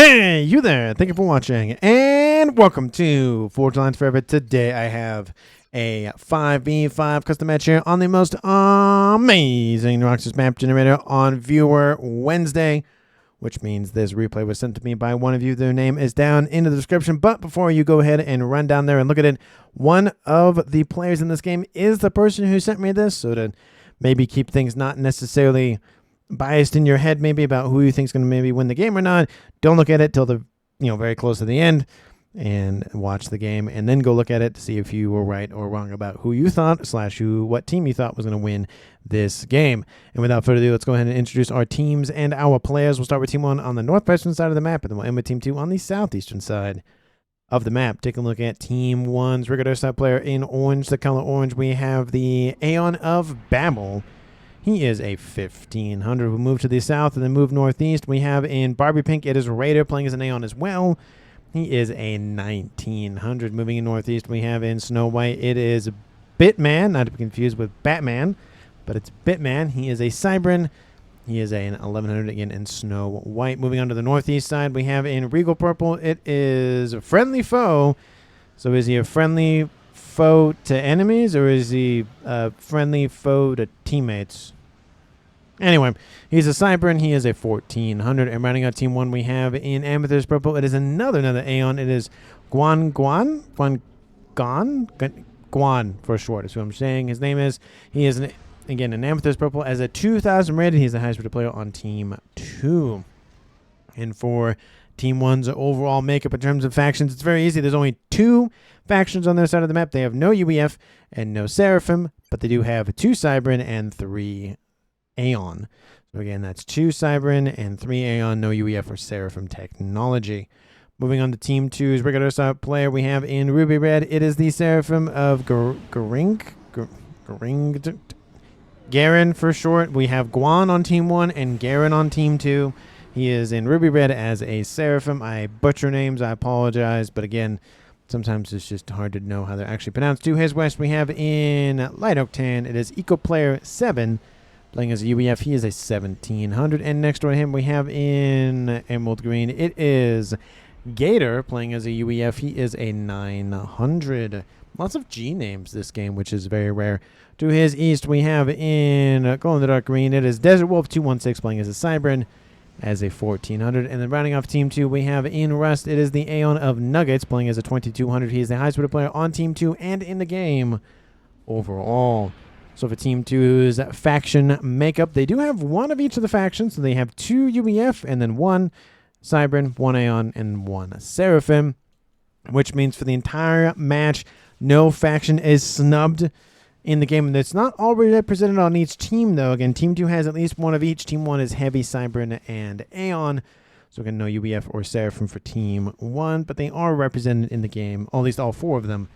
Hey, you there. Thank you for watching, and welcome to Forge Lines Forever. Today I have a 5v5 custom match here on the most amazing Roxas map generator on Viewer Wednesday, which means this replay was sent to me by one of you. Their name is down in the description, but before you go ahead and run down there and look at it, one of the players in this game is the person who sent me this, so to maybe keep things not necessarily biased in your head maybe about who you think is going to maybe win the game or not, don't look at it till the very close to the end and watch the game, and then go look at it to see if you were right or wrong about who you thought / what team you thought was going to win this game. And without further ado, let's go ahead and introduce our teams and our players. We'll start with Team 1 on the northwestern side of the map, and then we'll end with Team 2 on the southeastern side of the map. Take a look at Team 1's regular side player in orange. The color orange, we have the Aeon of Babel. He is a 1500. We'll move to the south and then move northeast. We have in Barbie Pink, it is Raider playing as an Aeon as well. He is a 1900. Moving in northeast, we have in Snow White, it is Bitman, not to be confused with Batman, but it's Bitman. He is a Cybran. He is an 1100 again in Snow White. Moving on to the northeast side, we have in Regal Purple, it is a Friendly Foe. So is he a friendly foe to enemies, or is he a friendly foe to teammates? Anyway, he's a Cybran. He is a 1400. And rounding out Team 1, we have in Amethyst Purple, it is another Aeon. It is Guan for short is what I'm saying. His name is. He is, again, an Amethyst Purple as a 2000 rated. He's the highest rated player on Team 2. And for Team 1's overall makeup in terms of factions, it's very easy. There's only 2 factions on their side of the map. They have no UEF and no Seraphim, but they do have 2 Cybran and 3 Aeon. So again, that's 2 Cybran and 3 Aeon, no UEF or Seraphim technology. Moving on to Team 2's regular side player, we have in Ruby Red, it is the Seraphim of Garen for short. We have Guan on Team 1 and Garen on Team 2. He is in Ruby Red as a Seraphim. I butcher names, I apologize, but again, sometimes it's just hard to know how they're actually pronounced. To his west, we have in Light Oak Tan, it is Eco Player 7, playing as a UEF. He is a 1700. And next door to him, we have in Emerald Green, it is Gator, playing as a UEF. He is a 900. Lots of G names this game, which is very rare. To his east, we have in Glow in the Dark Green, it is Desert Wolf 216, playing as a Cybran, as a 1400. And then rounding off Team 2, we have in Rust, it is the Aeon of Nuggets, playing as a 2200. He is the highest rated player on Team 2 and in the game overall. So for Team 2's faction makeup, they do have 1 of each of the factions. So they have 2 UEF and then 1 Cybran, 1 Aeon, and 1 Seraphim, which means for the entire match, no faction is snubbed in the game. That's not already represented on each team, though. Again, Team 2 has at least 1 of each. Team 1 is Heavy, Cybran, and Aeon. So again, no UEF or Seraphim for Team 1, but they are represented in the game, at least all 4 of them,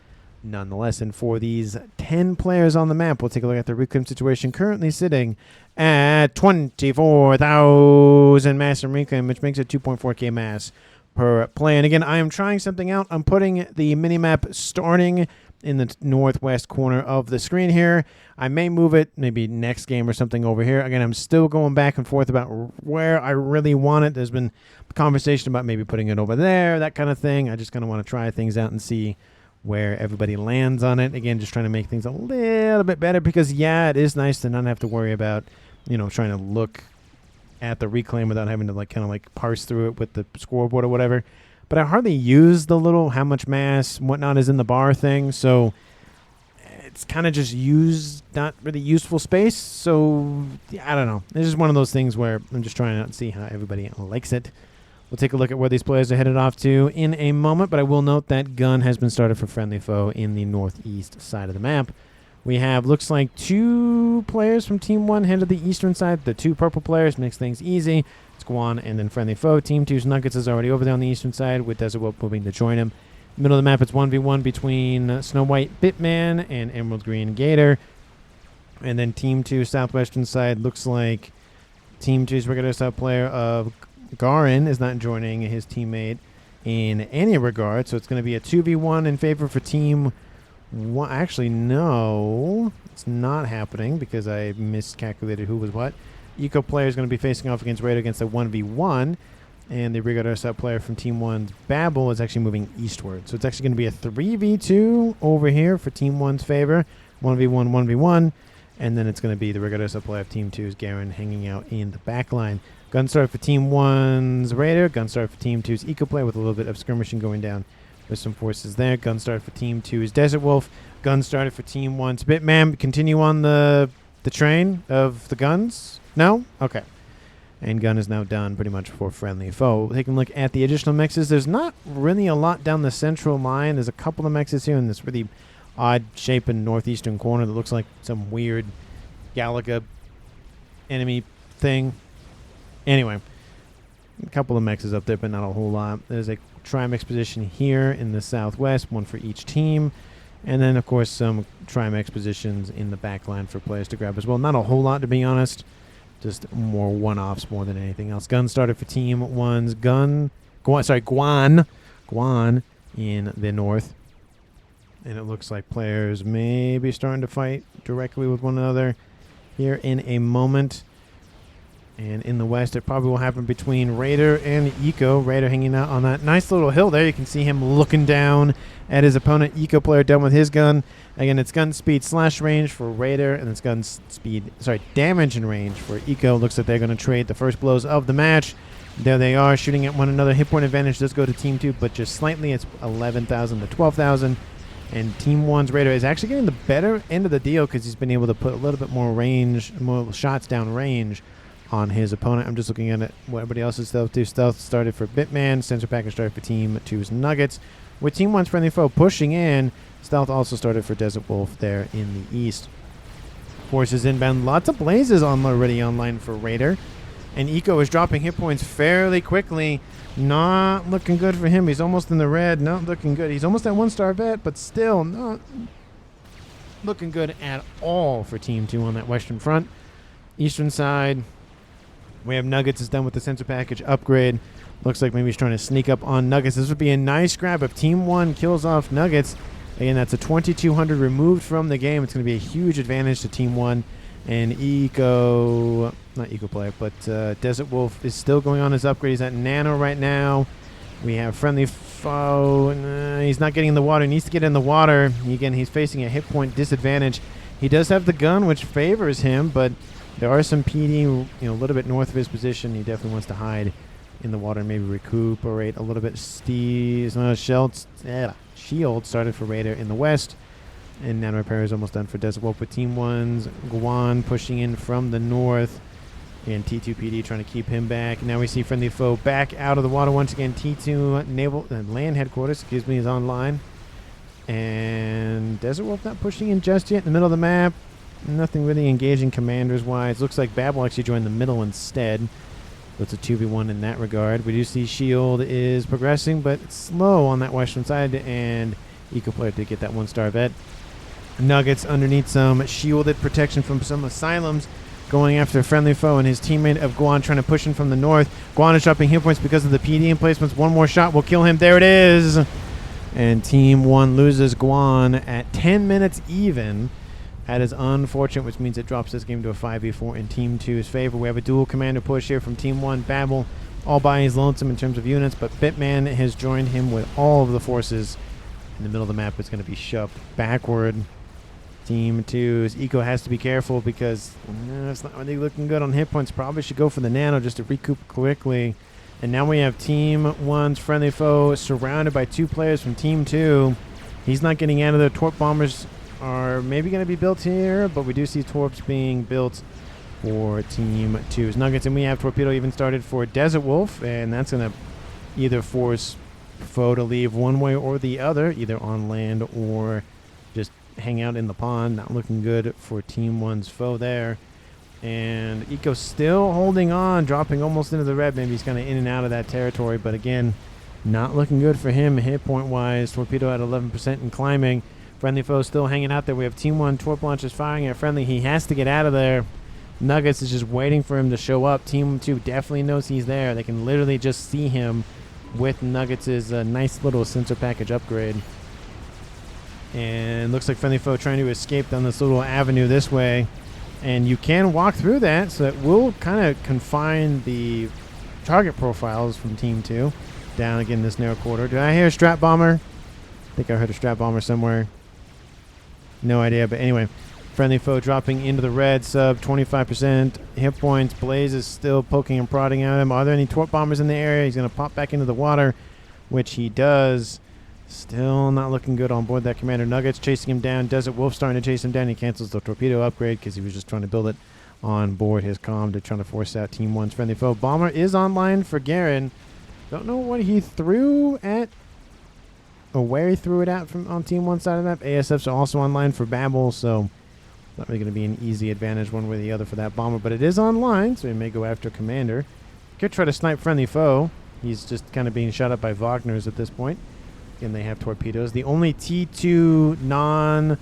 nonetheless. And for these 10 players on the map, we'll take a look at the reclaim situation, currently sitting at 24,000 mass in reclaim, which makes it 2.4k mass per play. And again, I am trying something out. I'm putting the minimap starting in the northwest corner of the screen here. I may move it maybe next game or something over here. Again, I'm still going back and forth about where I really want it. There's been conversation about maybe putting it over there, that kind of thing. I just kind of want to try things out and see where everybody lands on it. Again, just trying to make things a little bit better, because yeah, it is nice to not have to worry about, trying to look at the reclaim without having to kind of parse through it with the scoreboard or whatever. But I hardly use the little how much mass and whatnot is in the bar thing, so it's kind of just not really useful space. So I don't know. It's just one of those things where I'm just trying to see how everybody likes it. We'll take a look at where these players are headed off to in a moment, but I will note that gun has been started for Friendly Foe in the northeast side of the map. We have, looks like 2 players from Team 1 headed to the eastern side. The 2 purple players makes things easy. It's Guan and then Friendly Foe. Team 2's Nuggets is already over there on the eastern side, with Desert Wolf moving to join him. Middle of the map, it's 1v1 between Snow White Bitman and Emerald Green Gator. And then Team 2 southwestern side, looks like Team 2's regular side player of Garen is not joining his teammate in any regard, so it's going to be a 2v1 in favor for Team 1. Actually, no, it's not happening because I miscalculated who was what. Eco player is going to be facing off against Raider against a 1v1. And the Rigodosa player from Team 1's Babel is actually moving eastward. So it's actually going to be a 3v2 over here for Team 1's favor. 1v1, 1v1. And then it's going to be the Rigodosa player of Team 2's Garen hanging out in the back line. Gun start for Team 1's Raider. Gun start for Team 2's Eco player with a little bit of skirmishing going down with some forces there. Gun start for Team 2's Desert Wolf. Gun started for Team 1's Bitman. Continue on the train of the guns? No? Okay. And gun is now done pretty much for friendly foe. Taking a look at the additional mixes, there's not really a lot down the central line. There's a couple of mixes here in this really odd shape in northeastern corner that looks like some weird Galaga enemy thing. Anyway, a couple of mixes up there, but not a whole lot. There's a trimix position here in the southwest, one for each team. And then, of course, some trimix positions in the back line for players to grab as well. Not a whole lot, to be honest. Just more one-offs more than anything else. Gun started for Team 1's Guan in the north. And it looks like players may be starting to fight directly with one another here in a moment. And in the west, it probably will happen between Raider and Eco. Raider hanging out on that nice little hill there. You can see him looking down at his opponent. Eco player done with his gun. Again, it's gun speed / range for Raider, and it's damage and range for Eco. Looks like they're going to trade the first blows of the match. There they are, shooting at one another. Hit point advantage does go to Team 2, but just slightly. It's 11,000 to 12,000. And Team 1's Raider is actually getting the better end of the deal because he's been able to put a little bit more range, more shots down range on his opponent. I'm just looking at it. What everybody else's stealth do. Stealth started for Bitman. Sensor package started for Team 2's Nuggets. With Team 1's friendly foe pushing in, stealth also started for Desert Wolf there in the east. Forces inbound. Lots of blazes already online for Raider. And Eco is dropping hit points fairly quickly. Not looking good for him. He's almost in the red. Not looking good. He's almost at 1-star vet, but still not looking good at all for Team 2 on that western front. Eastern side, we have Nuggets is done with the sensor package upgrade. Looks like maybe he's trying to sneak up on Nuggets. This would be a nice grab if Team 1 kills off Nuggets. Again, that's a 2,200 removed from the game. It's going to be a huge advantage to Team 1. And not Eco player, but Desert Wolf is still going on his upgrade. He's at Nano right now. We have friendly foe. He's not getting in the water. He needs to get in the water. Again, he's facing a hit point disadvantage. He does have the gun, which favors him, but there are some PD, a little bit north of his position. He definitely wants to hide in the water and maybe recuperate a little bit. Shield started for Raider in the west. And Nano Repair is almost done for Desert Wolf with Team 1's Guan pushing in from the north. And T2PD trying to keep him back. Now we see friendly foe back out of the water once again. T2 Naval Land Headquarters, is online. And Desert Wolf not pushing in just yet in the middle of the map. Nothing really engaging commanders-wise. Looks like Babel actually joined the middle instead. So it's a 2v1 in that regard. We do see Shield is progressing, but it's slow on that western side. And Eco player did get that 1-star vet. Nuggets underneath some shielded protection from some asylums, going after a friendly foe, and his teammate of Guan trying to push in from the north. Guan is dropping hit points because of the PD emplacements. One more shot will kill him. There it is. And Team 1 loses Guan at 10 minutes even. That is unfortunate, which means it drops this game to a 5v4 in Team 2's favor. We have a dual commander push here from Team 1, Babel, all by his lonesome in terms of units, but Bitman has joined him with all of the forces. In the middle of the map is going to be shoved backward. Team 2's Eco has to be careful because it's not really looking good on hit points. Probably should go for the Nano just to recoup quickly. And now we have Team 1's friendly foe surrounded by 2 players from Team 2. He's not getting out of there. Torp bombers are maybe going to be built here, but we do see Torps being built for Team 2's Nuggets. And we have Torpedo even started for Desert Wolf, and that's going to either force foe to leave one way or the other, either on land or just hang out in the pond. Not looking good for Team 1's foe there. And Eco still holding on, dropping almost into the red. Maybe he's kind of in and out of that territory, but again, not looking good for him hit point wise. Torpedo at 11% and climbing. Friendly foe still hanging out there. We have Team 1 Torp launchers firing at friendly. He has to get out of there. Nuggets is just waiting for him to show up. Team 2 definitely knows he's there. They can literally just see him with Nuggets' nice little sensor package upgrade. And looks like friendly foe trying to escape down this little avenue this way. And you can walk through that, so it will kind of confine the target profiles from Team 2. Down again this narrow corridor. Did I hear a strat bomber? I think I heard a strat bomber somewhere. No idea, but anyway. Friendly foe dropping into the red, sub 25% hit points. Blaze is still poking and prodding at him. Are there any torp bombers in the area? He's going to pop back into the water, which he does. Still not looking good on board that Commander. Nuggets chasing him down. Desert Wolf starting to chase him down. He cancels the torpedo upgrade because he was just trying to build it on board his comm to trying to force out Team 1's friendly foe. Bomber is online for Garen. Don't know what he threw at or where he threw it at from on Team 1 side of the map. ASFs are also online for Babel, so not really going to be an easy advantage one way or the other for that bomber, but it is online, so he may go after Commander. Could try to snipe friendly foe. He's just kind of being shot up by Wagner's at this point. Again, they have torpedoes. The only T2 non-hover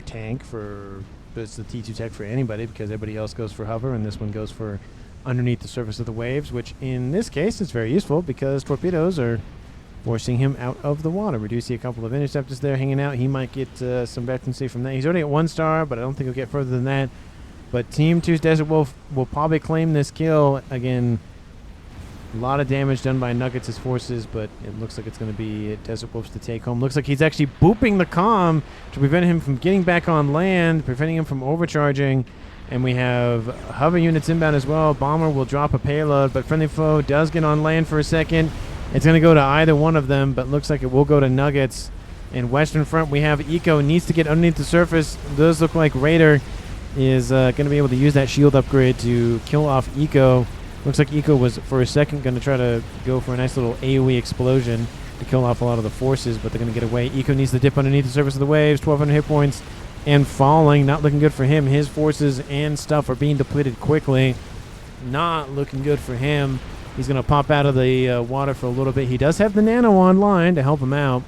tank for... It's the T2 tech for anybody because everybody else goes for hover, and this one goes for underneath the surface of the waves, which in this case is very useful because torpedoes are forcing him out of the water. We do see a couple of interceptors there hanging out. He might get some veterancy from that. He's already at 1 star, but I don't think he'll get further than that. But Team 2's Desert Wolf will probably claim this kill. Again, a lot of damage done by Nuggets' forces, but it looks like it's going to be Desert Wolf's to take home. Looks like he's actually booping the comm to prevent him from getting back on land, preventing him from overcharging. And we have hover units inbound as well. Bomber will drop a payload, but friendly foe does get on land for a second. It's going to go to either one of them, but looks like it will go to Nuggets. In Western Front, we have Eco needs to get underneath the surface. It does look like Raider is going to be able to use that shield upgrade to kill off Eco. Looks like Eco was, for a second, going to try to go for a nice little AoE explosion to kill off a lot of the forces, but they're going to get away. Eco needs to dip underneath the surface of the waves, 1,200 hit points, and falling. Not looking good for him. His forces and stuff are being depleted quickly. Not looking good for him. He's going to pop out of the water for a little bit. He does have the nano online to help him out,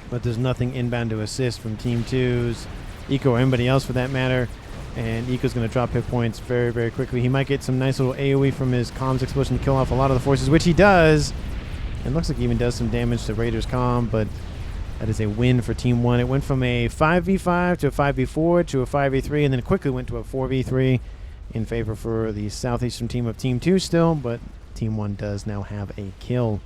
but there's nothing inbound to assist from Team 2's, Eco or anybody else for that matter. And Eco's going to drop hit points very, very quickly. He might get some nice little AoE from his comms explosion to kill off a lot of the forces, which he does. And looks like he even does some damage to Raider's comm, but that is a win for Team 1. It went from a 5v5 to a 5v4 to a 5v3, and then quickly went to a 4v3 in favor for the southeastern team of Team 2 still, but Team 1 does now have a kill.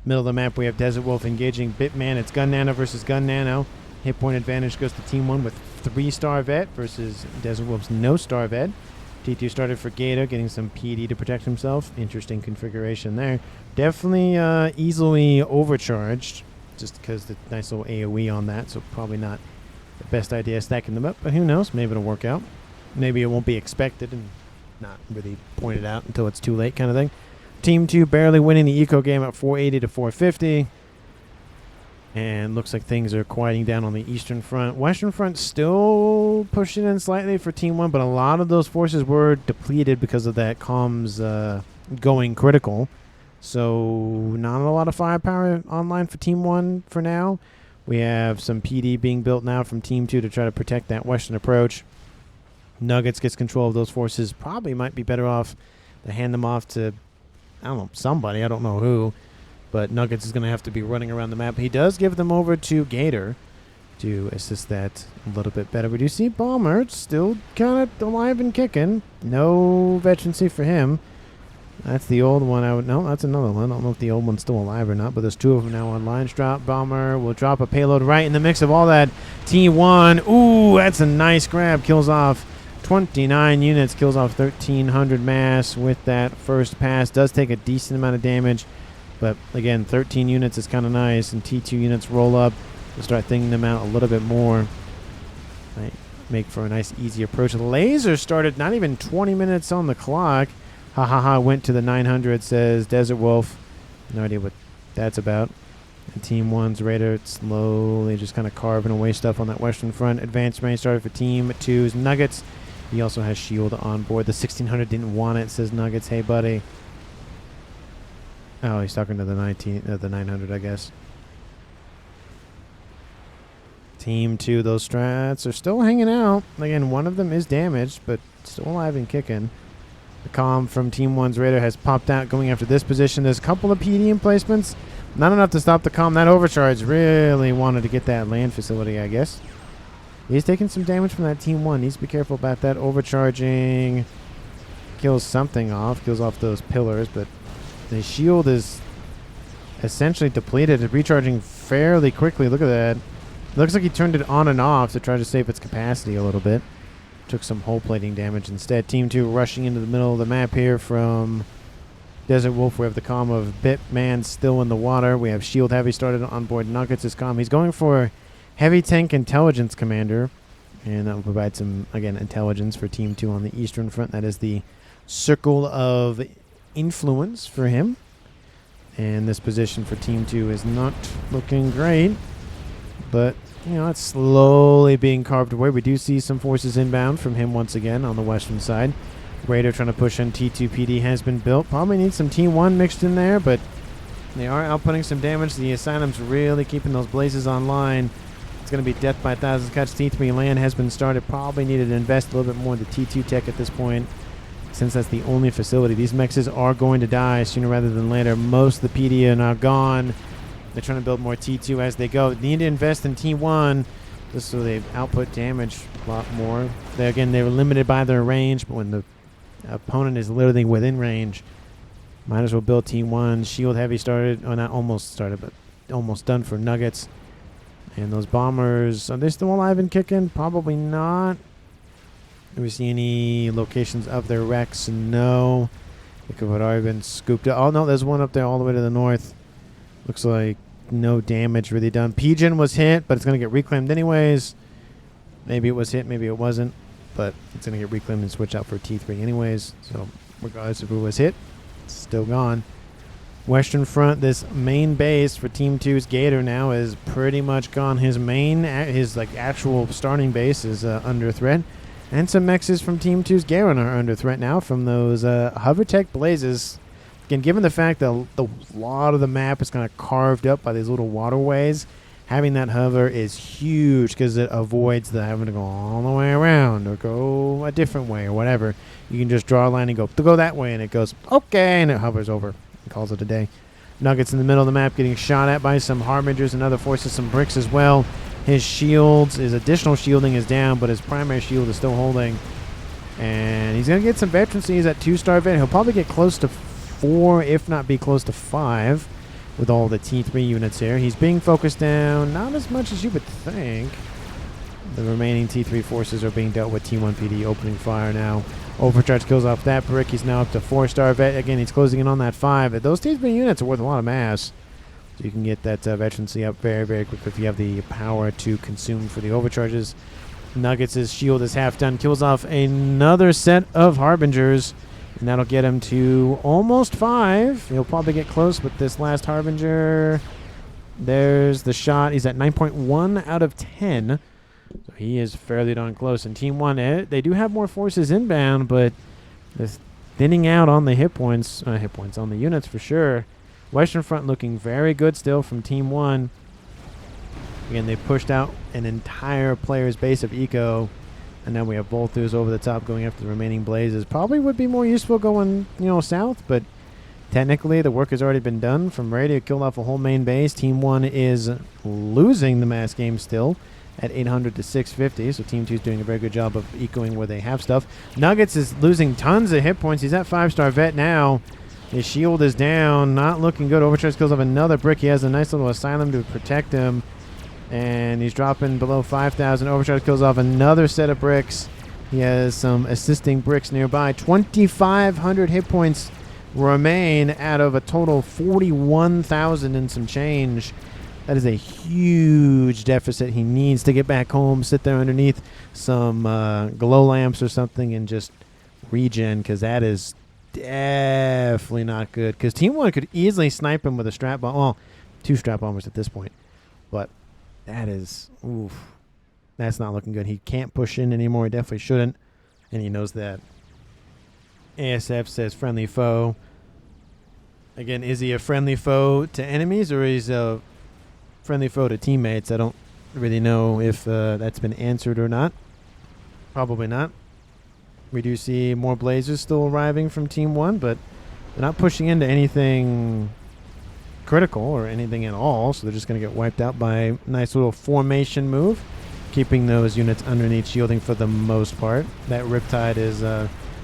Middle of the map, we have Desert Wolf engaging Bitman. It's Gun Nano versus Gun Nano. Hit point advantage goes to Team 1 with 3-star vet versus Desert Wolf's no-star vet. T2 started for Gator, getting some PD to protect himself. Interesting configuration there. Definitely easily overcharged, just because the nice little AoE on that, so probably not the best idea stacking them up, but who knows? Maybe it'll work out. Maybe it won't be expected and not really pointed out until it's too late kind of thing. Team 2 barely winning the eco game at 480 to 450. And looks like things are quieting down on the eastern front. Western front still pushing in slightly for Team 1, but a lot of those forces were depleted because of that comms going critical. So not a lot of firepower online for Team 1 for now. We have some PD being built now from Team 2 to try to protect that western approach. Nuggets gets control of those forces. Probably might be better off to hand them off to, I don't know, somebody. I don't know who. But Nuggets is going to have to be running around the map. He does give them over to Gator to assist that a little bit better. We do see Bomber still kind of alive and kicking. No veterancy for him. That's the old one. No, that's another one. I don't know if the old one's still alive or not, but there's 2 of them now online. Drop Bomber will drop a payload right in the mix of all that. T1. Ooh, that's a nice grab. Kills off 29 units. Kills off 1,300 mass with that first pass. Does take a decent amount of damage. But again, 13 units is kind of nice, and T2 units roll up to start thinning them out a little bit more. Right. Make for a nice, easy approach. The laser started not even 20 minutes on the clock. Ha ha ha, went to the 900, says Desert Wolf. No idea what that's about. And Team 1's Raider slowly just kind of carving away stuff on that western front. Advanced range started for Team 2's Nuggets. He also has shield on board. The 1600 didn't want it, says Nuggets. Hey, buddy. Oh, he's talking to the 900, I guess. Team 2, those strats are still hanging out. Again, one of them is damaged, but still alive and kicking. The comm from Team 1's Raider has popped out going after this position. There's a couple of PD emplacements. Not enough to stop the comm. That overcharge really wanted to get that land facility, I guess. He's taking some damage from that Team 1. Needs to be careful about that overcharging. kills something off. Kills off those pillars, but the shield is essentially depleted. It's recharging fairly quickly. Look at that. Looks like he turned it on and off to try to save its capacity a little bit. Took some hull plating damage instead. Team 2 rushing into the middle of the map here from Desert Wolf. We have the comm of Bitman still in the water. We have Shield Heavy started on board Nuggets' comm. He's going for Heavy Tank Intelligence Commander, and that will provide some, again, intelligence for Team 2 on the eastern front. That is the circle of influence for him. And this position for Team 2 is not looking great, but, you know, it's slowly being carved away. We do see some forces inbound from him once again on the western side. Raider trying to push in. T2PD has been built. Probably needs some T1 mixed in there, but they are outputting some damage. The Asylum's really keeping those blazes online. It's going to be death by 1,000 cuts. T3 land has been started. Probably needed to invest a little bit more into T2 tech at this point, since that's the only facility. These mexes are going to die sooner rather than later. Most of the PD are now gone. They're trying to build more T2 as they go. They need to invest in T1 just so they output damage a lot more. They were limited by their range, but when the opponent is literally within range, might as well build T1. Shield Heavy started, or not almost started, but almost done for Nuggets. And those bombers, are they still alive and kicking? Probably not. Do we see any locations of their wrecks? No. They could have already been scooped up. Oh, no, there's one up there all the way to the north. Looks like no damage really done. Pigeon was hit, but it's going to get reclaimed anyways. Maybe it was hit, maybe it wasn't. But it's going to get reclaimed and switch out for T3 anyways. So regardless if it was hit, it's still gone. Western front, this main base for Team 2's Gator now is pretty much gone. His main, his like actual starting base is under threat. And some mexes from Team 2's Garen are under threat now from those Hovertech Blazes. Again, given the fact that a lot of the map is kind of carved up by these little waterways, having that hover is huge because it avoids the having to go all the way around or go a different way or whatever. You can just draw a line and go that way, and it goes, okay, and it hovers over and calls it a day. Nuggets in the middle of the map getting shot at by some Harbingers and other forces, some bricks as well. His shields, his additional shielding is down, but his primary shield is still holding. And he's going to get some veterancy. He's at 2-star vet. He'll probably get close to 4, if not be close to 5, with all the T3 units here. He's being focused down, not as much as you would think. The remaining T3 forces are being dealt with. T1 PD opening fire now. Overcharge kills off that brick. He's now up to 4-star vet. Again, he's closing in on that 5. Those T3 units are worth a lot of mass. So you can get that veterancy up very, very quickly if you have the power to consume for the overcharges. Nuggets' shield is half done. Kills off another set of Harbingers. And that'll get him to almost 5. He'll probably get close with this last Harbinger. There's the shot. He's at 9.1 out of 10. So he is fairly darn close. And Team 1, they do have more forces inbound, but they're thinning out on the hit points on the units for sure. Western front looking very good still from Team 1. Again, they pushed out an entire player's base of eco. And now we have Volthus over the top going after the remaining blazes. Probably would be more useful going, south, but technically the work has already been done. From Radio killed off a whole main base. Team 1 is losing the mass game still at 800 to 650. So Team 2 is doing a very good job of ecoing where they have stuff. Nuggets is losing tons of hit points. He's at 5-star vet now. His shield is down. Not looking good. Overcharge kills off another brick. He has a nice little asylum to protect him. And he's dropping below 5,000. Overcharge kills off another set of bricks. He has some assisting bricks nearby. 2,500 hit points remain out of a total 41,000 and some change. That is a huge deficit. He needs to get back home, sit there underneath some glow lamps or something, and just regen, because that is definitely not good. Because Team 1 could easily snipe him with a strap bomb. Well, 2 strap bombers at this point. But that is, oof. That's not looking good. He can't push in anymore. He definitely shouldn't. And he knows that. ASF says friendly foe. Again, is he a friendly foe to enemies, or is he a friendly foe to teammates? I don't really know if that's been answered or not. Probably not. We do see more blazers still arriving from Team 1, but they're not pushing into anything critical or anything at all, so they're just going to get wiped out by a nice little formation move, keeping those units underneath shielding for the most part. That Riptide is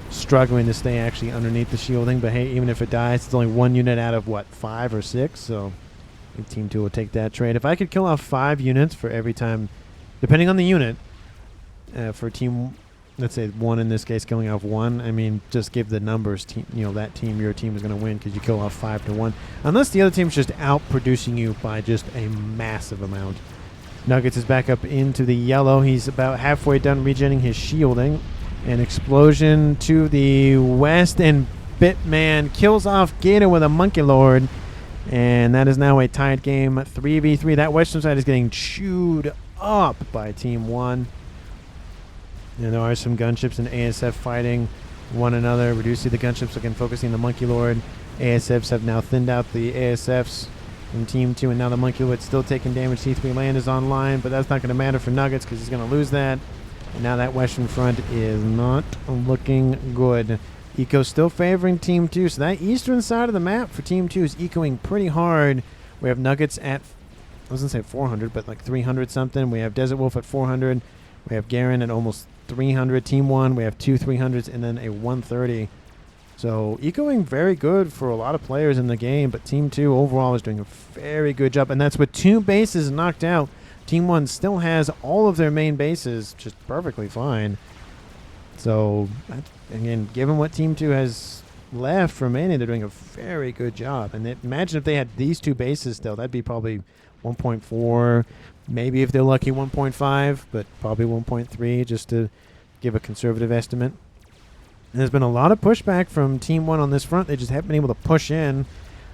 struggling to stay actually underneath the shielding. But hey, even if it dies, it's only 1 unit out of, what, 5 or 6? So I think Team 2 will take that trade. If I could kill off 5 units for every time, depending on the unit, for team, let's say 1 in this case, killing off 1, I mean, just give the numbers, that team, your team is going to win because you kill off 5 to 1. Unless the other team's just out-producing you by just a massive amount. Nuggets is back up into the yellow. He's about halfway done regenerating his shielding. An explosion to the west, and Bitman kills off Gator with a Monkey Lord. And that is now a tied game, 3v3. That western side is getting chewed up by Team 1. And there are some gunships and ASF fighting one another. We do see the gunships again focusing the Monkey Lord. ASFs have now thinned out the ASFs in Team 2, and now the Monkey Lord's still taking damage. T3 land is online, but that's not going to matter for Nuggets because he's going to lose that. And now that western front is not looking good. Eco still favoring Team 2, so that eastern side of the map for Team 2 is ecoing pretty hard. We have Nuggets at, I was going to say 400, but like 300 something. We have Desert Wolf at 400. We have Garen at almost 300. Team 1, we have 2 300s and then a 130. So ecoing very good for a lot of players in the game, but Team 2 overall is doing a very good job, and that's with 2 bases knocked out. Team 1 still has all of their main bases just perfectly fine. So, again, given what Team 2 has left remaining, they're doing a very good job. And imagine if they had these 2 bases still, that'd be probably 1.4, maybe if they're lucky 1.5, but probably 1.3 just to give a conservative estimate. And there's been a lot of pushback from Team 1 on this front. They just haven't been able to push in.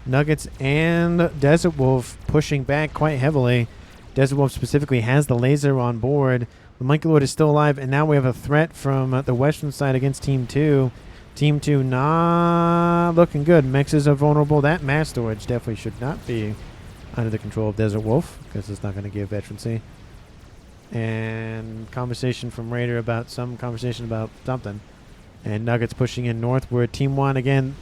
Nuggets and Desert Wolf pushing back quite heavily. Desert Wolf specifically has the laser on board. The Monkey Lord is still alive, and now we have a threat from the western side against Team 2. Team 2 not looking good. Mexes are vulnerable. That mass storage definitely should not be under the control of Desert Wolf because it's not going to give veterancy. And conversation from Raider about something. And Nuggets pushing in northward. Team 1, again,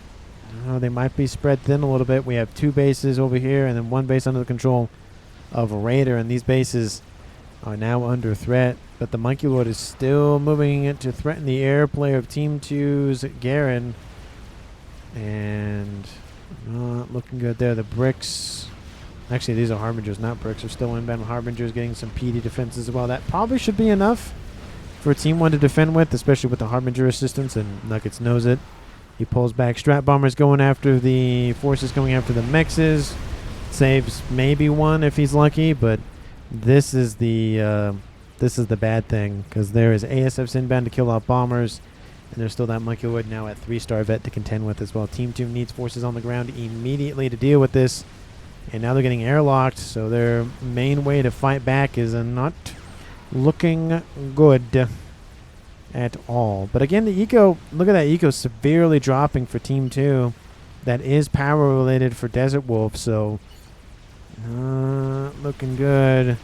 they might be spread thin a little bit. We have 2 bases over here and then 1 base under the control of a Raider. And these bases are now under threat. But the Monkey Lord is still moving to threaten the air player of Team 2's Garen. And not looking good there. The bricks... Actually, these are Harbingers, not bricks. Are still inbound. Harbingers getting some PD defenses as well. That probably should be enough for Team 1 to defend with, especially with the Harbinger assistance, and Nuggets knows it. He pulls back. Strat Bombers going after the forces, going after the Mexes. Saves maybe 1 if he's lucky, but this is the bad thing, because there is ASFs inbound to kill off bombers, and there's still that Monkey Lord now at 3-star vet to contend with as well. Team 2 needs forces on the ground immediately to deal with this, and now they're getting airlocked, so their main way to fight back is not looking good at all. But again, the eco, look at that eco severely dropping for Team 2. That is power related for Desert Wolf, so looking good.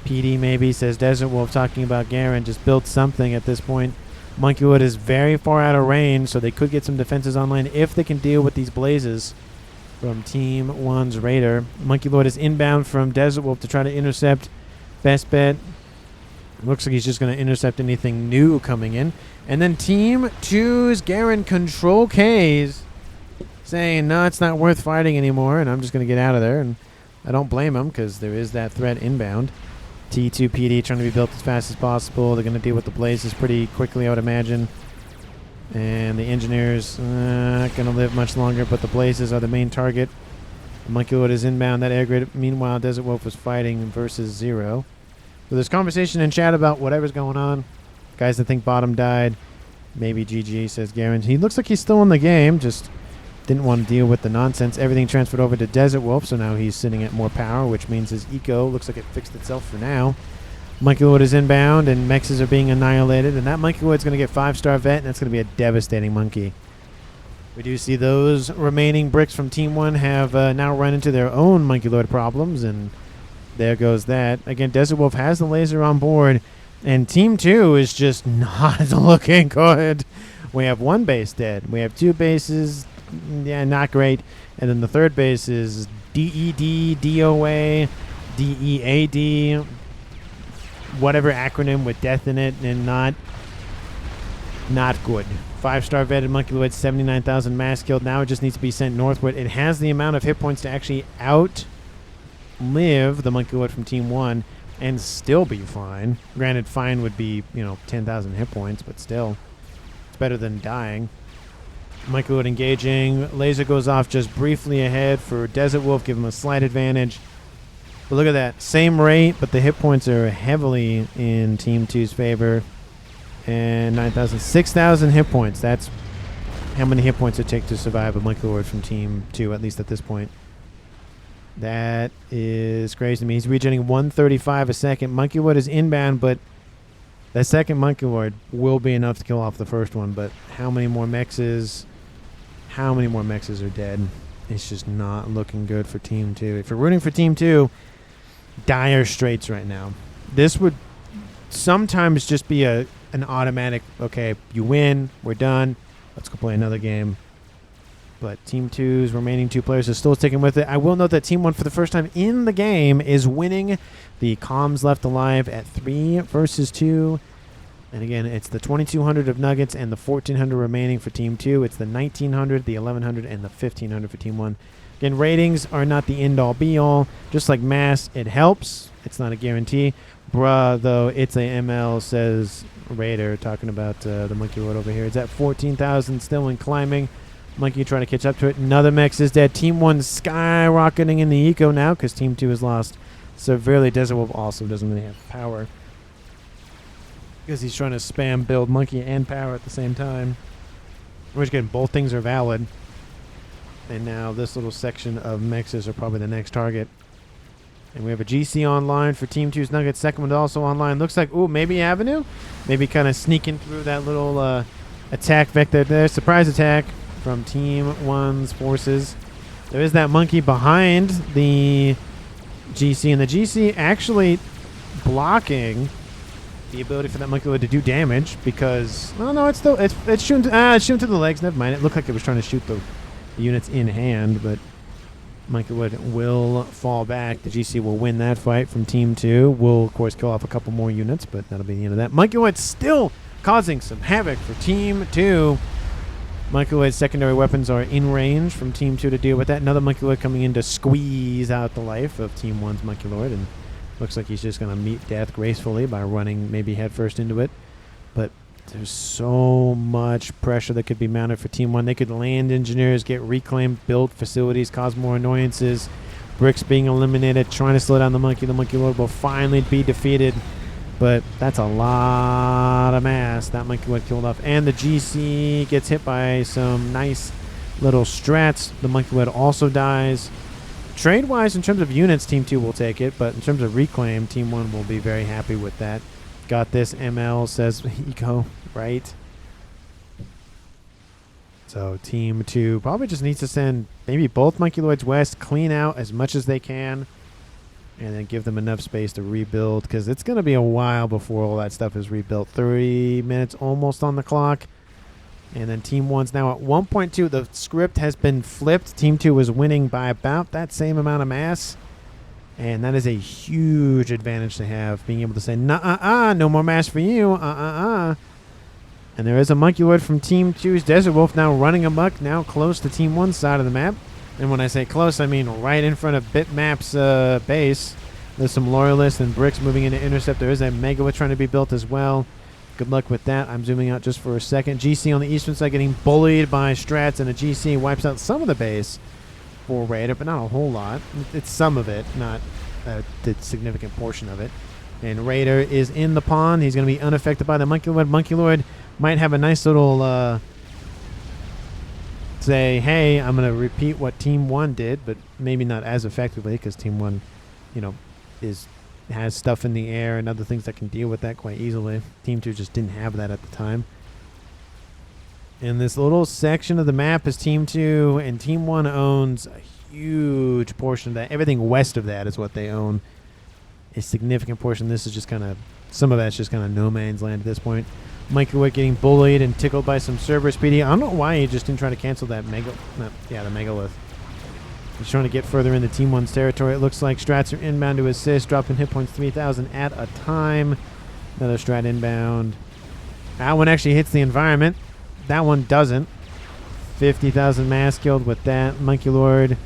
PD maybe, says Desert Wolf, talking about Garen. Just build something at this point. Monkey Lord is very far out of range, so they could get some defenses online if they can deal with these blazes from Team 1's Raider. Monkey Lord is inbound from Desert Wolf to try to intercept. Best bet. Looks like he's just going to intercept anything new coming in. And then Team 2's Garen control Ks, saying, no, it's not worth fighting anymore, and I'm just going to get out of there. And I don't blame him, because there is that threat inbound. T2 PD trying to be built as fast as possible. They're going to deal with the blazes pretty quickly, I would imagine. And the engineers not going to live much longer, but the blazes are the main target. The Monkey Lord is inbound. That air grid. Meanwhile, Desert Wolf was fighting versus 0. So there's conversation in chat about whatever's going on. Guys that think bottom died. Maybe GG, says Garen. He looks like he's still in the game, just didn't want to deal with the nonsense. Everything transferred over to Desert Wolf, so now he's sitting at more power, which means his eco looks like it fixed itself for now. Monkey Lord is inbound, and Mexes are being annihilated, and that Monkey Lord's going to get 5-star vet, and that's going to be a devastating monkey. We do see those remaining bricks from Team 1 have now run into their own Monkey Lord problems, and there goes that. Again, Desert Wolf has the laser on board, and Team 2 is just not looking good. We have 1 base dead. We have 2 bases, yeah, not great. And then the 3rd base is DED, DOA, DEAD, whatever acronym with death in it, and not good. 5-star vetted Monkey 79,000 mass killed. Now it just needs to be sent northward. It has the amount of hit points to actually outlive the Monkey from Team 1 and still be fine. Granted, fine would be, 10,000 hit points, but still. It's better than dying. Monkey engaging. Laser goes off just briefly ahead for Desert Wolf, give him a slight advantage. But look at that. Same rate, but the hit points are heavily in Team 2's favor. And 9,000, 6,000 hit points. That's how many hit points it takes to survive a Monkey Lord from Team 2, at least at this point. That is crazy to me. He's regenerating 135 a second. Monkey Lord is inbound, but that second Monkey Lord will be enough to kill off the first one. But how many more mexes? How many more mexes are dead? It's just not looking good for Team 2. If you're rooting for Team 2, dire straits right now. This would sometimes just be an automatic, okay, you win, we're done, let's go play another game. But Team 2's remaining 2 players are still sticking with it. I will note that Team 1, for the first time in the game, is winning the comms left alive at 3 versus 2. And again, it's the 2,200 of Nuggets and the 1,400 remaining for Team 2. It's the 1,900, the 1,100, and the 1,500 for Team 1. Again, ratings are not the end-all, be-all. Just like mass, it helps. It's not a guarantee. Bruh, though, it's a ML, says Raider, talking about the Monkey Lord over here. It's at 14,000, still in climbing. Monkey trying to catch up to it. Another Mex is dead. Team 1 skyrocketing in the eco now because Team 2 is lost severely. Desert Wolf also doesn't really have power because he's trying to spam build Monkey and power at the same time. Which, again, both things are valid. And now this little section of Mexes are probably the next target. And we have a GC online for Team 2's Nuggets. Second one also online. Looks like, ooh, maybe Avenue? Maybe kind of sneaking through that little attack vector there. Surprise attack from Team 1's forces. There is that Monkey behind the GC. And the GC actually blocking the ability for that Monkey to do damage because... Oh, no, it's still... It's shooting to the legs. Never mind. It looked like it was trying to shoot the units in hand, but Monkey will fall back. The GC will win that fight from Team 2. Will, of course, kill off a couple more units, but that'll be the end of that. Monkey still causing some havoc for Team 2. Monkey secondary weapons are in range from Team 2 to deal with that. Another Monkey coming in to squeeze out the life of Team 1's Monkey Lord, and looks like he's just going to meet death gracefully by running maybe headfirst into it. But there's so much pressure that could be mounted for Team 1. They could land engineers, get reclaimed, build facilities, cause more annoyances. Bricks being eliminated, trying to slow down the Monkey. The Monkey Lord will finally be defeated. But that's a lot of mass. That Monkey Lord killed off. And the GC gets hit by some nice little strats. The Monkey Lord also dies. Trade-wise, in terms of units, Team 2 will take it. But in terms of reclaim, Team 1 will be very happy with that. Got this, ML says eco, right? So Team 2 probably just needs to send maybe both Monkey Lords west, clean out as much as they can, and then give them enough space to rebuild, because it's going to be a while before all that stuff is rebuilt. 30 minutes almost on the clock. And then Team 1's now at 1.2. The script has been flipped. Team 2 is winning by about that same amount of mass. And that is a huge advantage to have, being able to say, no more mass for you, And there is a Monkey Lord from Team 2's Desert Wolf now running amok, now close to Team 1's side of the map. And when I say close, I mean right in front of Bitmap's base. There's some Loyalists and Bricks moving into intercept. There is a Megalith trying to be built as well. Good luck with that. I'm zooming out just for a second. GC on the eastern side getting bullied by Strats, and a GC wipes out some of the base for Raider, but not a whole lot. It's some of it, not the significant portion of it. And Raider is in the pond. He's going to be unaffected by the Monkey Lord. Monkey Lord might have a nice little say, hey, I'm going to repeat what Team 1 did, but maybe not as effectively, because Team 1, has stuff in the air and other things that can deal with that quite easily. Team 2 just didn't have that at the time. And this little section of the map is Team 2, and Team 1 owns a huge portion of that. Everything west of that is what they own. A significant portion. This is just kind of, some of that's just kind of no man's land at this point. Monkey Lord getting bullied and tickled by some server speedy. I don't know why he just didn't try to cancel that the Megalith. He's trying to get further into Team 1's territory. It looks like Strats are inbound to assist, dropping hit points 3,000 at a time. Another Strat inbound. That one actually hits the environment. that one doesn't. 50,000 mass killed with that. Monkey Lord,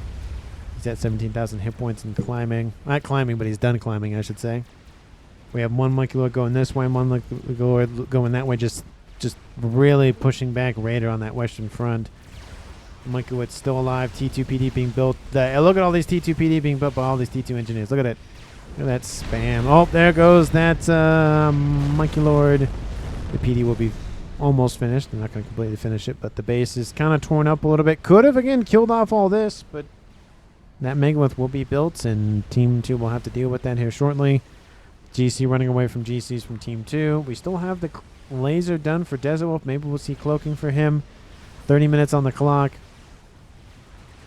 he's at 17,000 hit points and climbing. Not climbing, but he's done climbing, I should say. We have one Monkey Lord going this way, and one Monkey Lord going that way, just really pushing back Raider on that western front. Monkey Lord's still alive. T2 PD being built. Look at all these T2 PD being built by all these T2 engineers. Look at it. Look at that spam. Oh, there goes that Monkey Lord. The PD will be almost finished. They're not going to completely finish it, but the base is kind of torn up a little bit. Could have, again, killed off all this, but that Megalith will be built, and Team 2 will have to deal with that here shortly. GC running away from GCs from Team 2. We still have the laser done for Desert Wolf. Maybe we'll see cloaking for him. 30 minutes on the clock.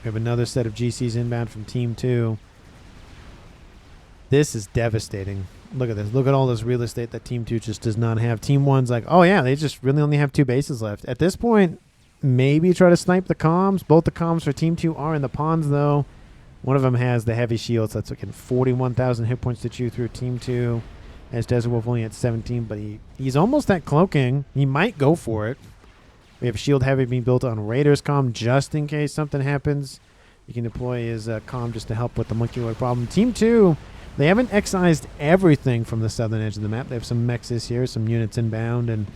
We have another set of GCs inbound from Team 2. This is devastating. Look at this. Look at all this real estate that Team 2 just does not have. Team 1's like, oh yeah, they just really only have 2 bases left. At this point, maybe try to snipe the comms. Both the comms for Team 2 are in the ponds, though. One of them has the heavy shields. That's like 41,000 hit points to chew through. Team 2 has Desert Wolf only at 17, but he's almost at cloaking. He might go for it. We have shield heavy being built on Raider's comm just in case something happens. You can deploy his comm just to help with the Monkey Lord problem. Team 2, they haven't excised everything from the southern edge of the map. They have some mexes here, some units inbound, and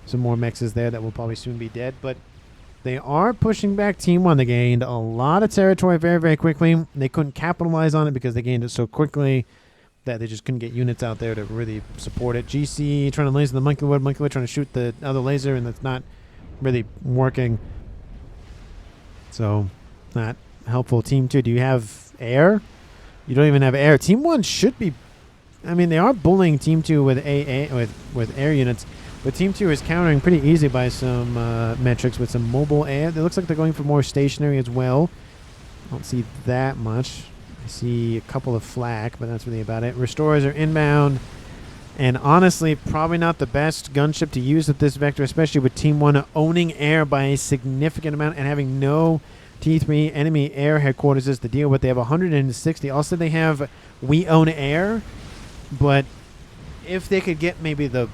some more mexes there that will probably soon be dead. But they are pushing back Team 1. They gained a lot of territory very, very quickly. They couldn't capitalize on it because they gained it so quickly that they just couldn't get units out there to really support it. GC trying to laser the Monkey Lord. Monkey Lord trying to shoot the other laser, and that's not really working. So, not helpful. Team 2, do you have air? You don't even have air. Team 1 should be... I mean, they are bullying Team 2 with with air units. But Team 2 is countering pretty easy by some metrics with some mobile air. It looks like they're going for more stationary as well. I don't see that much. I see a couple of flak, but that's really about it. Restorers are inbound. And honestly, probably not the best gunship to use at this vector, especially with Team 1 owning air by a significant amount and having no T3 enemy air headquarters to deal with. They have 160. Also, they have we own air. But if they could get maybe the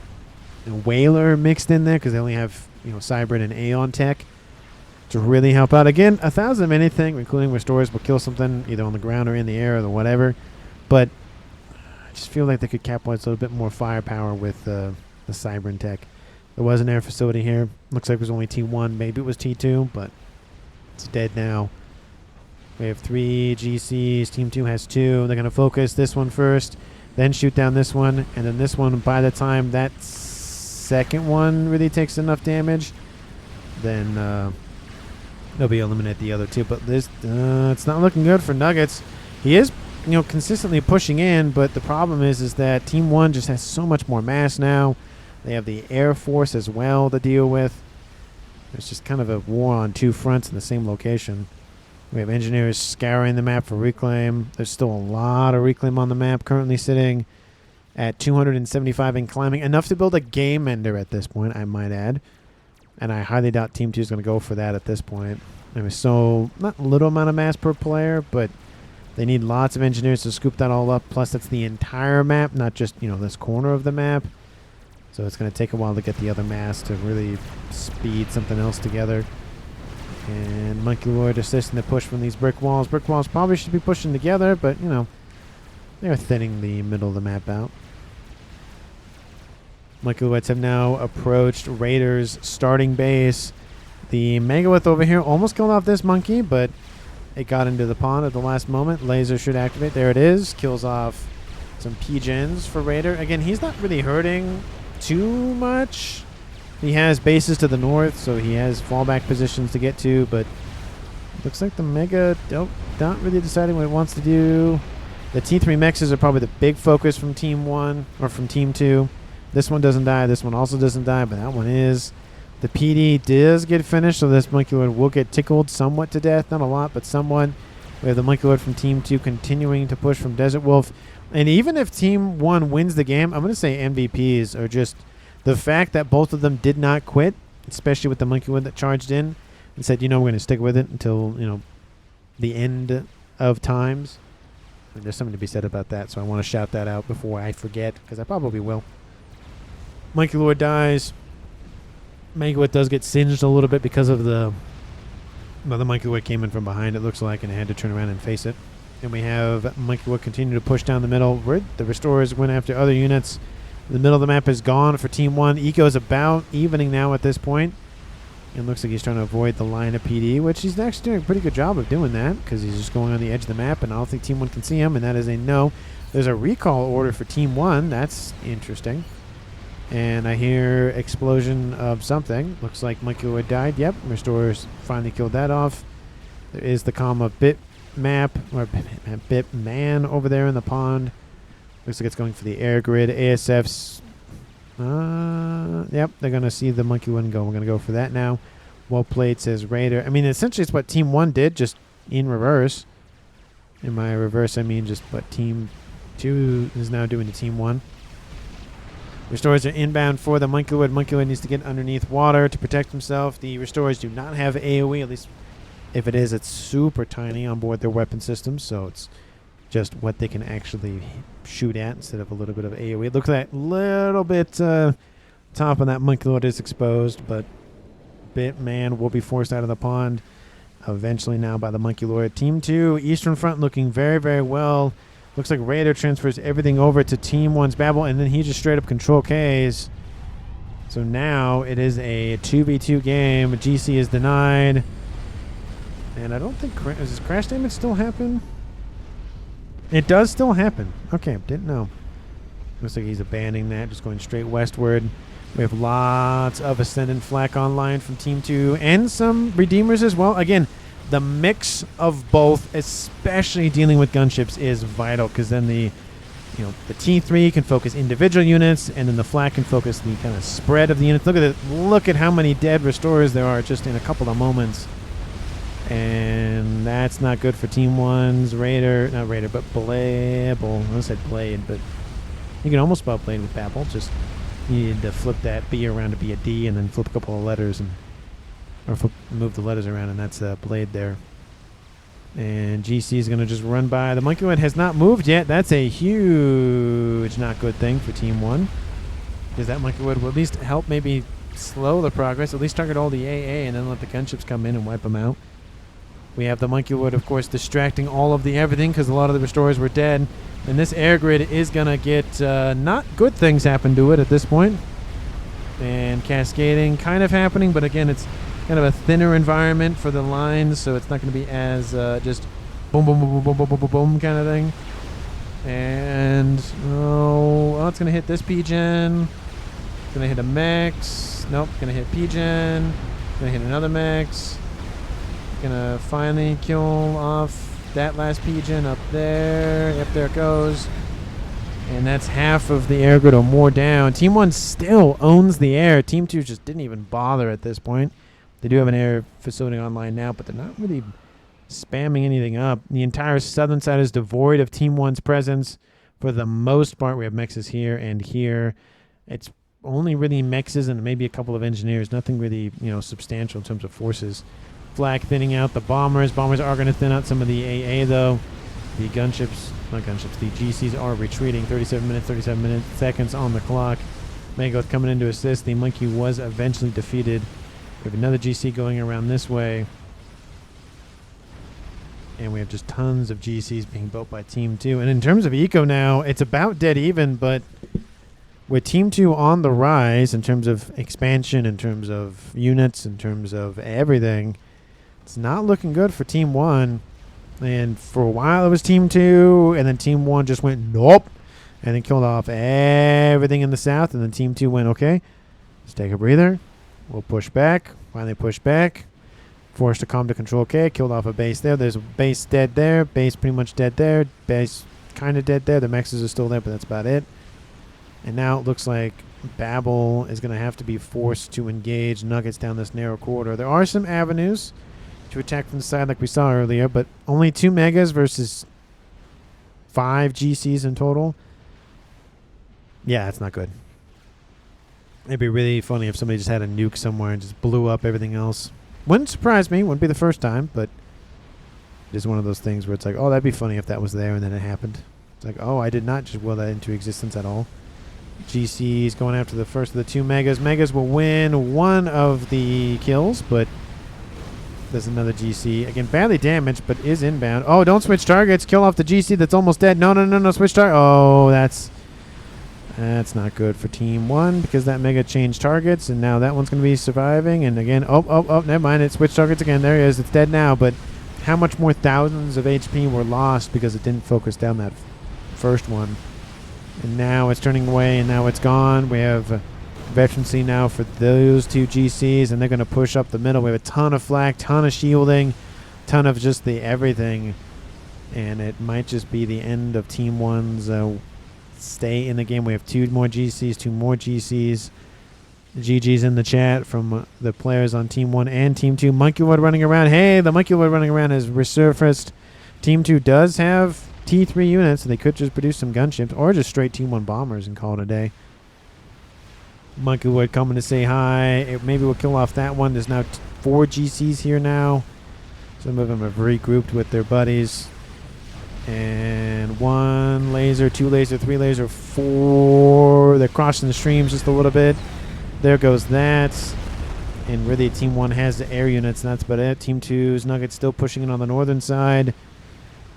Whaler mixed in there, because they only have Cybrid and Aeon tech to really help out. Again, 1,000 of anything, including Restorers, will kill something either on the ground or in the air or whatever. But I just feel like they could capitalize a little bit more firepower with the Cybrid tech. There was an air facility here. Looks like it was only T1. Maybe it was T2, but it's dead now. We have 3 GCs. Team 2 has 2. They're going to focus this one first, then shoot down this one, and then this one. By the time that second one really takes enough damage, then they'll be eliminate the other 2. But this it's not looking good for Nuggets. He is consistently pushing in, but the problem is that Team 1 just has so much more mass now. They have the Air Force as well to deal with. It's just kind of a war on 2 fronts in the same location. We have engineers scouring the map for reclaim. There's still a lot of reclaim on the map, currently sitting at 275 and climbing. Enough to build a game ender at this point, I might add. And I highly doubt Team 2 is going to go for that at this point. I mean, so, not a little amount of mass per player, but they need lots of engineers to scoop that all up. Plus, that's the entire map, not just, this corner of the map. So it's going to take a while to get the other mass to really speed something else together. And Monkey Lord assisting the push from these brick walls. Brick walls probably should be pushing together, but, they're thinning the middle of the map out. Monkey Lords have now approached Raiders' starting base. The Megalith over here almost killed off this monkey, but it got into the pond at the last moment. Laser should activate. There it is. Kills off some P-gens for Raider. Again, he's not really hurting too much. He has bases to the north, so he has fallback positions to get to, but looks like the Mega not really deciding what it wants to do. The T3 mexes are probably the big focus from Team 1, or from Team 2. This one doesn't die. This one also doesn't die, but that one is. The PD does get finished, so this Monkey Lord will get tickled somewhat to death. Not a lot, but somewhat. We have the Monkey Lord from Team 2 continuing to push from Desert Wolf. And even if Team 1 wins the game, I'm going to say MVPs are just the fact that both of them did not quit, especially with the Monkey Lord that charged in and said, we're going to stick with it until, the end of times. And there's something to be said about that, so I want to shout that out before I forget, because I probably will. Monkey Lord dies. Megawatt does get singed a little bit because of the Monkeywood came in from behind, it looks like, and had to turn around and face it. And we have Monkeywood continue to push down the middle. The Restorers went after other units. The middle of the map is gone for Team 1. Eco's about evening now at this point. It looks like he's trying to avoid the line of PD, which he's actually doing a pretty good job of doing that because he's just going on the edge of the map, and I don't think Team 1 can see him, and that is a no. There's a recall order for Team 1. That's interesting. And I hear explosion of something. Looks like Monkeywood died. Yep, Restorers finally killed that off. There is the comm of Bitman over there in the pond. Looks like it's going for the air grid. ASF's yep, they're going to see the Monkeywood go. We're going to go for that now. Well played, says Raider. I mean, essentially it's what Team 1 did, just in reverse. In my reverse, I mean just what Team 2 is now doing to Team 1. Restorers are inbound for the Monkeywood. Monkeywood needs to get underneath water to protect himself. The Restorers do not have AoE, at least if it is, it's super tiny on board their weapon systems, so it's just what they can actually shoot at instead of a little bit of AoE. It looks like a little bit top of that Monkeywood is exposed, but Bitman will be forced out of the pond eventually now by the Monkeywood. Team 2, Eastern Front looking very, very well. Looks like Raider transfers everything over to Team 1's Babel, and then he just straight up control Ks. So now it is a 2v2 game. GC is denied. And I don't think... Does crash damage still happen? It does still happen. Okay, didn't know. Looks like he's abandoning that, just going straight westward. We have lots of Ascendant Flak online from Team 2 and some Redeemers as well. Again, the mix of both, especially dealing with gunships, is vital because then the T3 can focus individual units, and then the Flak can focus the kind of spread of the units. Look at it. Look at how many dead Restorers there are just in a couple of moments. And that's not good for Team 1's Raider. Not Raider, but Babel. I said Blade, but you can almost spell Blade with Babel. Just you need to flip that B around to be a D and then flip a couple of letters or move the letters around, and that's a Blade there. And GC is going to just run by. The Monkeywood has not moved yet. That's a huge not good thing for Team 1. Because that Monkeywood will at least help maybe slow the progress, at least target all the AA and then let the gunships come in and wipe them out. We have the Monkeywood, of course, distracting all of the everything because a lot of the Restorers were dead. And this air grid is going to get not good things happen to it at this point. And cascading kind of happening, but again, it's kind of a thinner environment for the lines, so it's not going to be as just boom, boom, boom, boom, boom, boom, boom, boom kind of thing. And, well, it's going to hit this P-Gen. It's going to hit a Max. Nope, going to hit P-Gen. Going to hit another Max. Gonna finally kill off that last P-Gen up there. Yep, there it goes. And that's half of the air grid or more down. Team 1 still owns the air. Team 2 just didn't even bother at this point. They do have an air facility online now, but they're not really spamming anything up. The entire southern side is devoid of Team 1's presence. For the most part, we have mexes here and here. It's only really mexes and maybe a couple of engineers. Nothing really, substantial in terms of forces. Flak thinning out the bombers. Bombers are going to thin out some of the AA, though. The gunships, not gunships, the GCs are retreating. 37 seconds on the clock. Megawatt coming in to assist. The Monkey was eventually defeated. We have another GC going around this way. And we have just tons of GCs being built by Team 2. And in terms of eco now, it's about dead even, but with Team 2 on the rise in terms of expansion, in terms of units, in terms of everything, it's not looking good for Team 1. And for a while it was Team 2, and then Team 1 just went nope, and then killed off everything in the south, and then Team 2 went, okay, let's take a breather. We'll push back. Finally push back. Forced to come to control K. Killed off a base there. There's a base dead there. Base pretty much dead there. Base kind of dead there. The mexes are still there, but that's about it. And now it looks like Babel is going to have to be forced to engage Nuggets down this narrow corridor. There are some avenues to attack from the side like we saw earlier, but only 2 megas versus 5 GCs in total. Yeah, that's not good. It'd be really funny if somebody just had a nuke somewhere and just blew up everything else. Wouldn't surprise me. Wouldn't be the first time, but it is one of those things where it's like, oh, that'd be funny if that was there and then it happened. It's like, oh, I did not just will that into existence at all. GC's going after the first of the 2 Megas. Megas will win one of the kills, but there's another GC. Again, badly damaged, but is inbound. Oh, don't switch targets. Kill off the GC that's almost dead. No, no, no, no. Switch target. Oh, that's not good for Team 1 because that Mega changed targets, and now that one's going to be surviving. And again, oh, never mind. It switched targets again. There he is. It's dead now, but how much more thousands of HP were lost because it didn't focus down that first one. And now it's turning away, and now it's gone. We have veterancy now for those 2 GCs, and they're going to push up the middle. We have a ton of flak, ton of shielding, ton of just the everything, and it might just be the end of Team 1's stay in the game. We have 2 more GCs, 2 more GCs. GG's in the chat from the players on Team 1 and Team 2. Monkey Lord running around. Hey, the Monkey Lord running around is resurfaced. Team 2 does have T3 units, so they could just produce some gunships or just straight Team 1 bombers and call it a day. Monkey Lord coming to say hi. Maybe we'll kill off that one. There's now 4 GCs here now. Some of them have regrouped with their buddies. And 1 laser, 2 laser, 3 laser, 4. They're crossing the streams just a little bit. There goes that. And really, Team 1 has the air units, and that's about it. Team 2's Nuggets still pushing in on the northern side.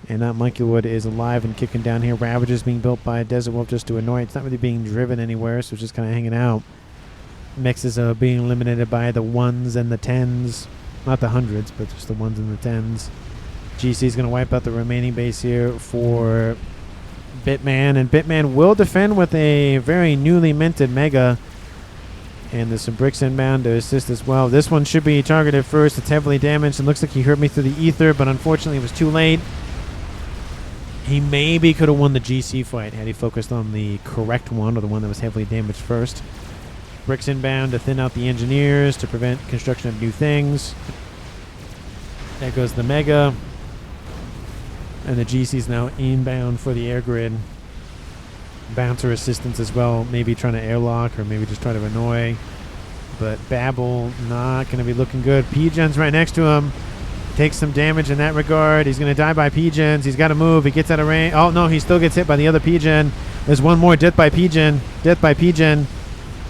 And that Monkey Wood is alive and kicking down here. Ravager's being built by Desert Wolf just to annoy it. It's not really being driven anywhere, so it's just kind of hanging out. Mexes are being eliminated by the 1s and the 10s. Not the 100s, but just the 1s and the 10s. GC's going to wipe out the remaining base here for Bitman. And Bitman will defend with a very newly minted Mega. And there's some bricks inbound to assist as well. This one should be targeted first. It's heavily damaged. It looks like he hurt me through the ether, but unfortunately it was too late. He maybe could have won the GC fight had he focused on the correct one, or the one that was heavily damaged first. Bricks inbound to thin out the engineers to prevent construction of new things. There goes the Mega. And the GC's now inbound for the air grid. Bouncer assistance as well, maybe trying to airlock or maybe just try to annoy. But Babel not going to be looking good. P-Gen's right next to him. Takes some damage in that regard. He's going to die by P-Gens. He's got to move. He gets out of range. Oh, no, he still gets hit by the other P-Gen. There's one more. Death by P-Gen. Death by P-Gen.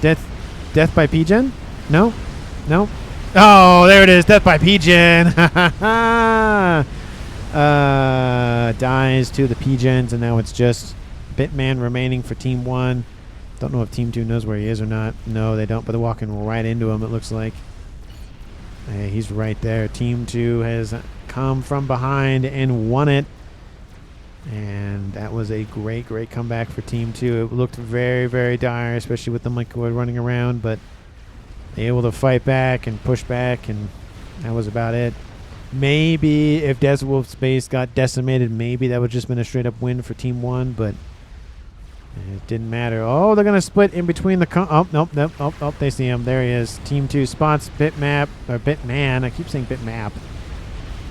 Death by P-Gen? No? No? Oh, there it is. Death by P-Gen. Dies to the P-Gens, and now it's just Bitman remaining for Team 1. Don't know if Team 2 knows where he is or not. No, they don't, but they're walking right into him, it looks like. Hey, he's right there. Team 2 has come from behind and won it. And that was a great, great comeback for Team 2. It looked very, very dire, especially with the Monkey Wood running around, but they were able to fight back and push back, and that was about it. Maybe if Desert Wolf's base got decimated, maybe that would have just been a straight-up win for Team 1, but it didn't matter. Oh, they're going to split in between the... oh, nope. Oh, they see him. There he is. Team 2 spots Bitmap, or Bitman. I keep saying Bitmap.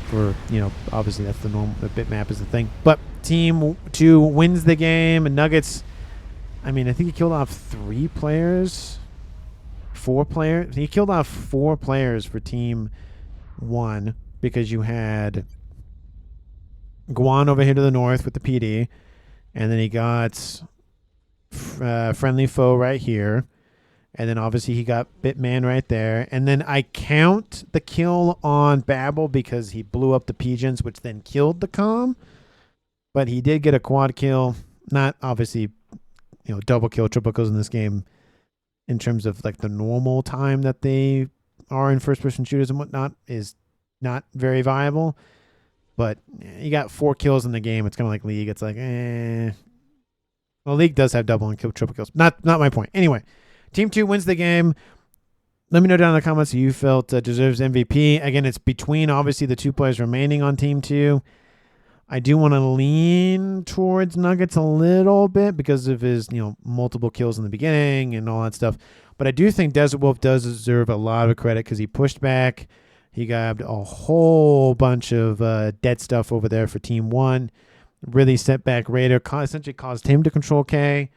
For, you know, obviously that's the normal... The Bitmap is the thing. But Team 2 wins the game, and Nuggets... I mean, I think he killed off 3 players. 4 players. He killed off 4 players for Team 1, because you had Guan over here to the north with the PD, and then he got... friendly foe right here, and then obviously he got Bitman right there, and then I count the kill on Babel because he blew up the P-Gens, which then killed the comm, but he did get a quad kill. Not obviously, you know, double kill, triple kills in this game in terms of like the normal time that they are in first person shooters and whatnot is not very viable, but you got 4 kills in the game. It's kind of like League. It's like well, League does have double and triple kills. Not my point. Anyway, Team 2 wins the game. Let me know down in the comments who you felt deserves MVP. Again, it's between, obviously, the 2 players remaining on Team 2. I do want to lean towards Nuggets a little bit because of his, you know, multiple kills in the beginning and all that stuff. But I do think Desert Wolf does deserve a lot of credit because he pushed back. He grabbed a whole bunch of dead stuff over there for Team 1. Really set back Raider, essentially caused him to control K.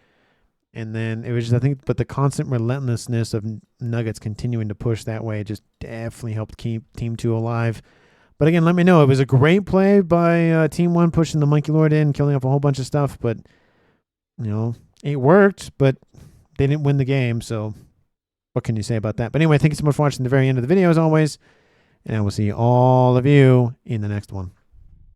And then it was just, I think, but the constant relentlessness of Nuggets continuing to push that way just definitely helped keep Team 2 alive. But again, let me know. It was a great play by Team 1 pushing the Monkey Lord in, killing off a whole bunch of stuff. But, you know, it worked. But they didn't win the game, so what can you say about that? But anyway, thank you so much for watching the very end of the video as always, and I will see all of you in the next one.